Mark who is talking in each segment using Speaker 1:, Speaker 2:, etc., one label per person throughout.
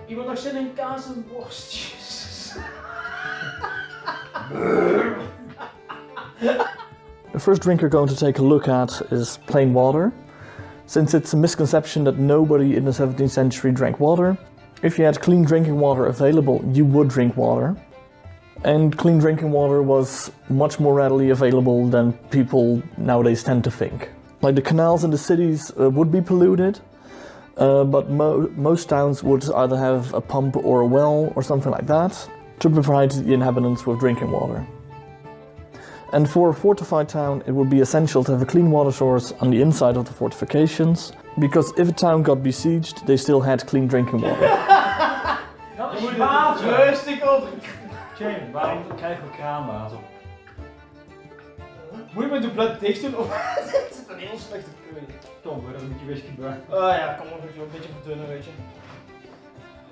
Speaker 1: Iemand nog zin in kaas en worstjes?
Speaker 2: The first drink you're going to take a look at is plain water. Since it's a misconception that nobody in the 17th century drank water, if you had clean drinking water available, you would drink water. And clean drinking water was much more readily available than people nowadays tend to think. Like the canals in the cities would be polluted, but most towns would either have a pump or a well or something like that to provide the inhabitants with drinking water. And for a fortified town, it would be essential to have a clean water source on the inside of the fortifications, because if a town got besieged, they still had clean drinking water.
Speaker 1: Dat is water! Rustig op!
Speaker 3: James, waarom krijgen we kraanwater?
Speaker 1: Moet je met de blad dicht doen of het zit een heel slechte keur.
Speaker 3: Tom, wil je dat met je whisky bij?
Speaker 1: Oh ja, kom op, een beetje verdunnen, weet je.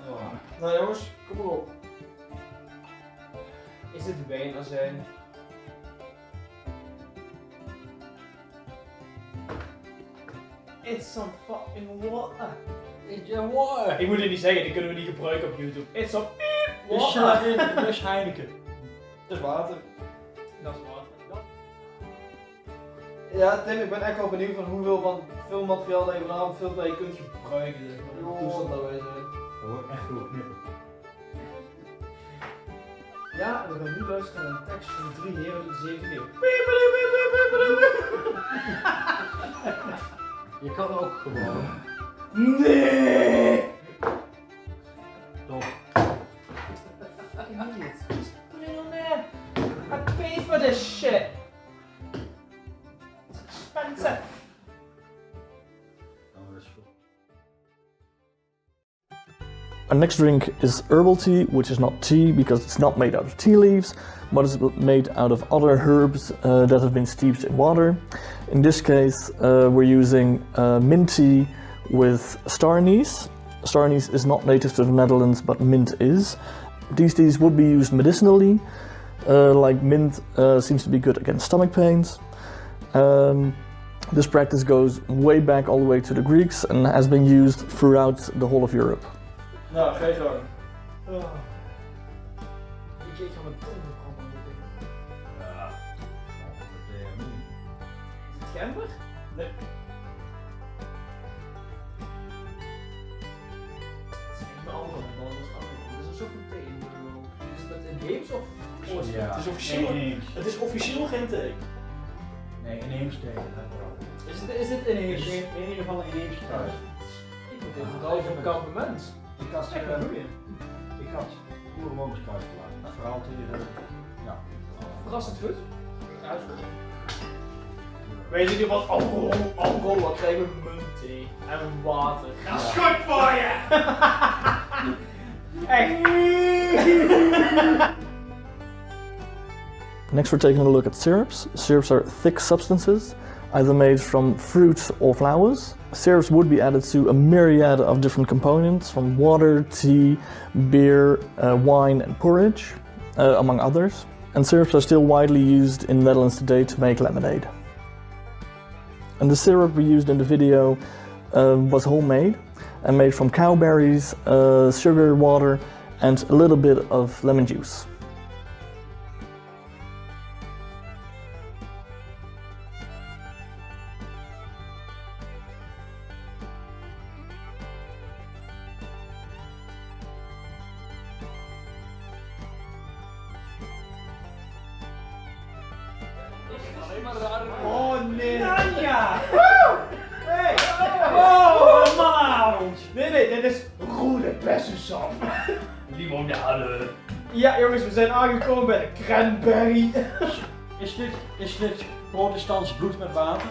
Speaker 1: Oh. Nou jongens, kom maar op. Is dit wijnazijn? It's some fucking water.
Speaker 3: It's your water.
Speaker 1: Ik moet het niet zeggen, die kunnen we niet gebruiken op YouTube. It's some water.
Speaker 3: Dat is Heineken.
Speaker 1: Dat is water. Dat is water. Ja, Tim, ik ben echt wel benieuwd van hoeveel van filmmateriaal dat je vanavond filmt dat je kunt gebruiken. Hoe toestand dat wij zijn.
Speaker 3: Dat wordt echt goed knippen.
Speaker 1: Ja, en we gaan nu luisteren naar een tekst van de 3 heren uit de 17e eeuw.
Speaker 3: Je kan ook gewoon.
Speaker 1: Nee!
Speaker 3: Toch?
Speaker 1: Fucking idiot. Just put it on there. I paid for this shit. It's expensive.
Speaker 2: Our next drink is herbal tea, which is not tea because it's not made out of tea leaves, but it's made out of other herbs that have been steeped in water. In this case, we're using mint tea with star anise. Star anise is not native to the Netherlands, but mint is. These teas would be used medicinally, like mint seems to be good against stomach pains. This practice goes way back all the way to the Greeks and has been used throughout the whole of Europe.
Speaker 1: Nou, geen zorgen. Ik ga mijn tanden op dit ding.
Speaker 3: Ja.
Speaker 1: Is het gember?
Speaker 3: Nee.
Speaker 1: Het is echt mijn alcohol, man. Dat is een soort van thee. Is het inheems of?
Speaker 3: Ja.
Speaker 1: Het is officieel. Het is officieel geen thee.
Speaker 3: Nee, inheems thee.
Speaker 1: Is dit inheems?
Speaker 3: In ieder geval een inheems kruis.
Speaker 1: Ik moet dit vooral voor kampement.
Speaker 3: Ik had oerwooms kruis gelaten. Vooral tegen ja.
Speaker 1: Verrassend goed. Ja, is goed. Weet je wat alcohol, wat krijgen we? Munt, thee en water. Dat is goed voor je! Echt.
Speaker 2: Next we're taking a look at syrups. Syrups are thick substances, either made from fruit or flowers. Syrups would be added to a myriad of different components, from water, tea, beer, wine and porridge, among others. And syrups are still widely used in the Netherlands today to make lemonade. And the syrup we used in the video was homemade and made from cowberries, sugar, water and a little bit of lemon juice.
Speaker 1: Oh nee! Ja! Hey! Oh, man! Nee, dit is rode bessensap. Limonade. Ja jongens, we zijn aangekomen bij de cranberry.
Speaker 3: Is dit protestants bloed met water?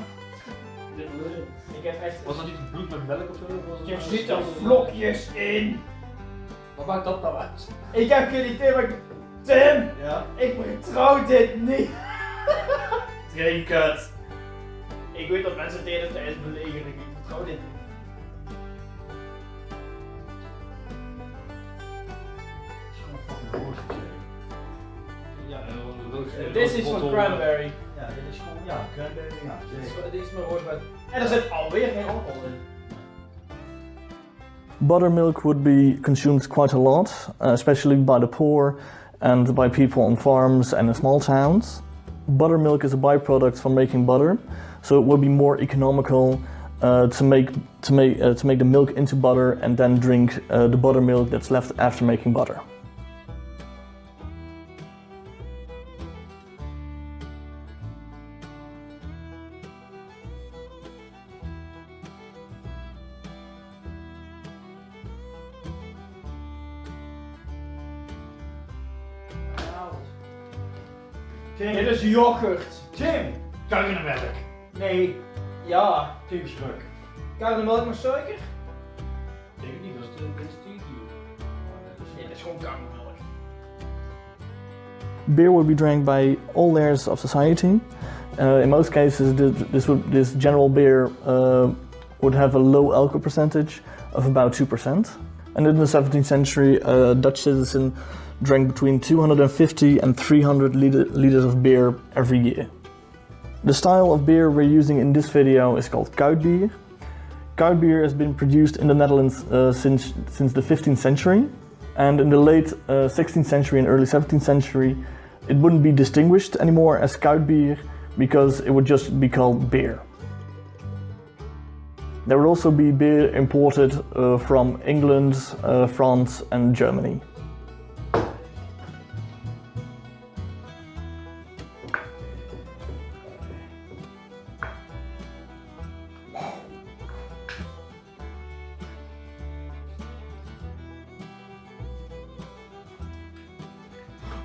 Speaker 1: Ik heb echt...
Speaker 3: Was dat niet bloed met melk of zo?
Speaker 1: Je ziet er vlokjes in.
Speaker 3: Wat maakt dat nou uit?
Speaker 1: Ik heb geen idee, maar Tim!
Speaker 3: Ja?
Speaker 1: Ik vertrouw dit niet. Drink het. Ik weet dat mensen tijdens de ijsbelegering, ik vertrouw dit niet.
Speaker 3: Ja,
Speaker 1: Dit is van cranberry.
Speaker 3: Ja, dit is gewoon, ja, cranberry, ja.
Speaker 1: Dit is mijn rood. En er zit alweer geen alcohol in.
Speaker 2: Buttermilk would be consumed quite a lot, especially by the poor and by people on farms and in small towns. Buttermilk is a byproduct from making butter, so it would be more economical to make the milk into butter and then drink the buttermilk that's left after making butter.
Speaker 1: Jim, dit is yoghurt. Jim, karnemelk. Nee. Ja.
Speaker 3: Typisch druk.
Speaker 1: Karnemelk met suiker?
Speaker 3: Ik denk het niet, dat is 10 kilo.
Speaker 1: Nee, dat is gewoon karnemelk.
Speaker 2: Beer would be drank by all layers of society. In most cases, this general beer would have a low alcohol percentage of about 2%. And in the 17th century, Dutch citizen drank between 250 and 300 liters of beer every year. The style of beer we're using in this video is called Kuit-beer. Kuit-beer has been produced in the Netherlands since the 15th century, and in the late 16th century and early 17th century it wouldn't be distinguished anymore as Kuit-beer because it would just be called beer. There would also be beer imported from England, France and Germany.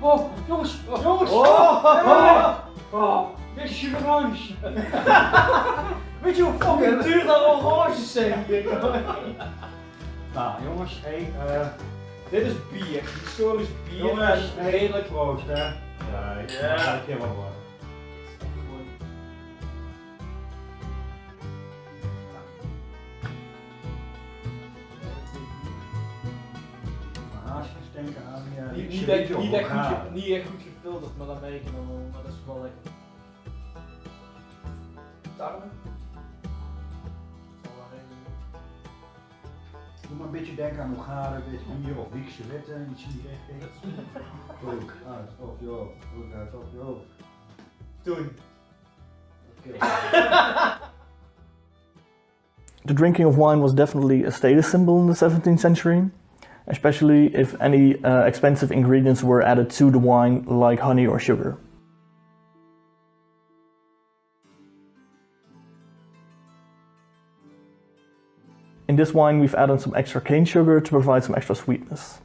Speaker 3: Oh, jongens! Jongens! Dit is je orange!
Speaker 1: Weet je hoe fucking duur dat oranges zijn hier?
Speaker 3: Nou jongens, hey,
Speaker 1: Dit is bier, historisch bier.
Speaker 3: jongens,
Speaker 1: en
Speaker 3: hey,
Speaker 1: redelijk.
Speaker 3: proost hè. Ja, ik ga het helemaal voor. Denken aan
Speaker 1: Niet echt goed gefilterd, maar dat merk ik nog wel, maar dat is wel lekker. Tarwe?
Speaker 3: Doe maar een beetje denken aan Hongaren, weet je, hier of Wiekse wetten, iets in die richting. Ook, uit op je hoofd, ook uit op je hoofd.
Speaker 1: Toen.
Speaker 3: Oké.
Speaker 2: The drinking of wine was definitely a status symbol in the 17th century, especially if any expensive ingredients were added to the wine, like honey or sugar. In this wine we've added some extra cane sugar to provide some extra sweetness.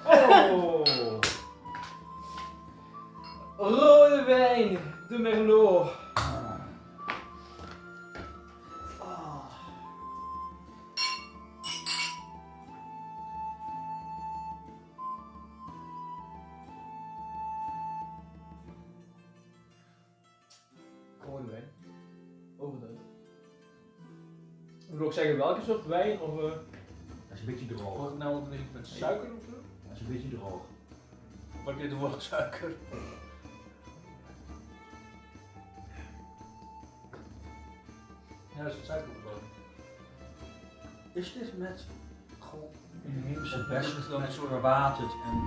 Speaker 1: Oh! Rode wijn, de Merlot. Rode wijn. Overduidelijk. Ik moet ook zeggen welke soort wijn of...
Speaker 3: Dat is een beetje droog.
Speaker 1: Of nou met suiker of zo?
Speaker 3: Dat is een beetje droog.
Speaker 1: Wat ik dit woord suiker? Ja, dat is het suikerverboden.
Speaker 3: Is dit met gewoon
Speaker 1: Inheemse
Speaker 3: best met soort waterd en